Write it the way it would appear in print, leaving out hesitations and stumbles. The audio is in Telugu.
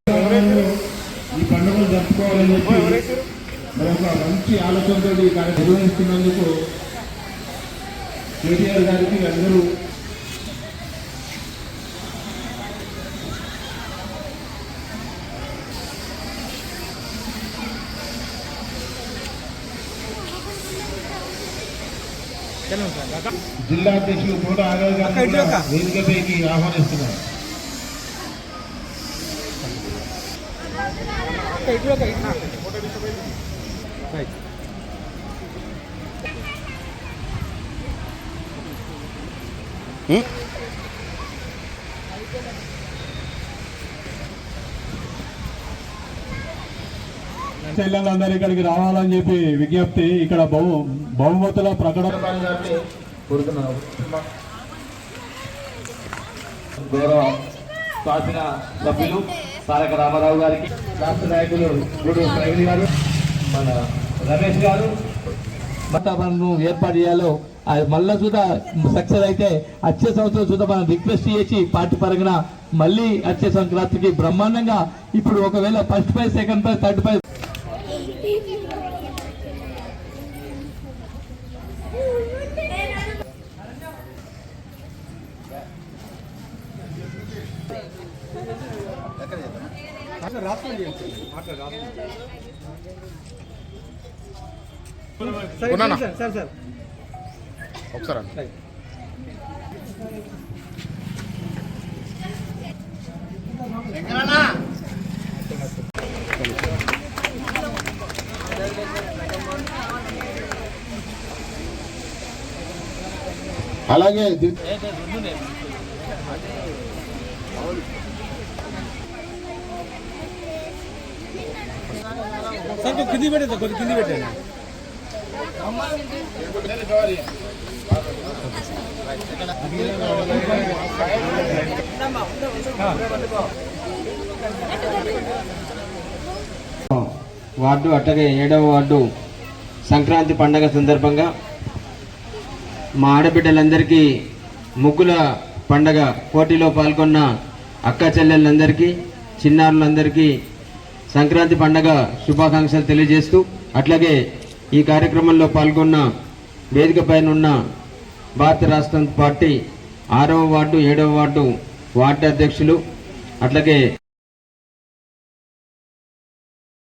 అయిపోయినాడు ఈ పండుగలు జరుపుకోవాలని చెప్పి మరి ఒక మంచి ఆలోచనతో ఈ కార్యక్రమం నిర్వహిస్తున్నందుకు కేటీఆర్ గారికి అందరూ జిల్లా అధ్యక్షులు కూడా వేదికపైకి ఆహ్వానిస్తున్నారు. చెల్లెలందరూ ఇక్కడికి రావాలని చెప్పి విజ్ఞప్తి. ఇక్కడ బహుమతుల ప్రకటన గౌరవ శాసన సభ్యులు తారక రామారావు గారికి, రాష్ట్ర నాయకులు గూడూరు ప్రవీణ్ గారు, మన రమేష్ గారు వాతావరణం ఏర్పాటు చేయాలో మళ్ళా చూదా సక్సెస్ అయితే వచ్చే సంవత్సరం చూద్దా మనం రిక్వెస్ట్ చేసి పార్టీ పరంగా మళ్ళీ వచ్చే సంక్రాంతికి బ్రహ్మాండంగా ఇప్పుడు ఒకవేళ first prize, second prize, third prize ఒకసారి అలాగే కింది పెట్టేది కొద్ది కింది పెట్టండి. వార్డు అట్టగే 7వ వార్డు సంక్రాంతి పండగ సందర్భంగా మా ఆడబిడ్డలందరికీ ముగ్గుల పండగ పోటీలో పాల్గొన్న అక్క చెల్లెళ్ళందరికీ, చిన్నారులందరికీ సంక్రాంతి పండగ శుభాకాంక్షలు తెలియజేస్తూ, అట్లాగే ఈ కార్యక్రమంలో పాల్గొన్న వేదిక పైన ఉన్న భారత రాష్ట్ర పార్టీ 6వ వార్డు 7వ వార్డు అధ్యక్షులు, అట్లాగే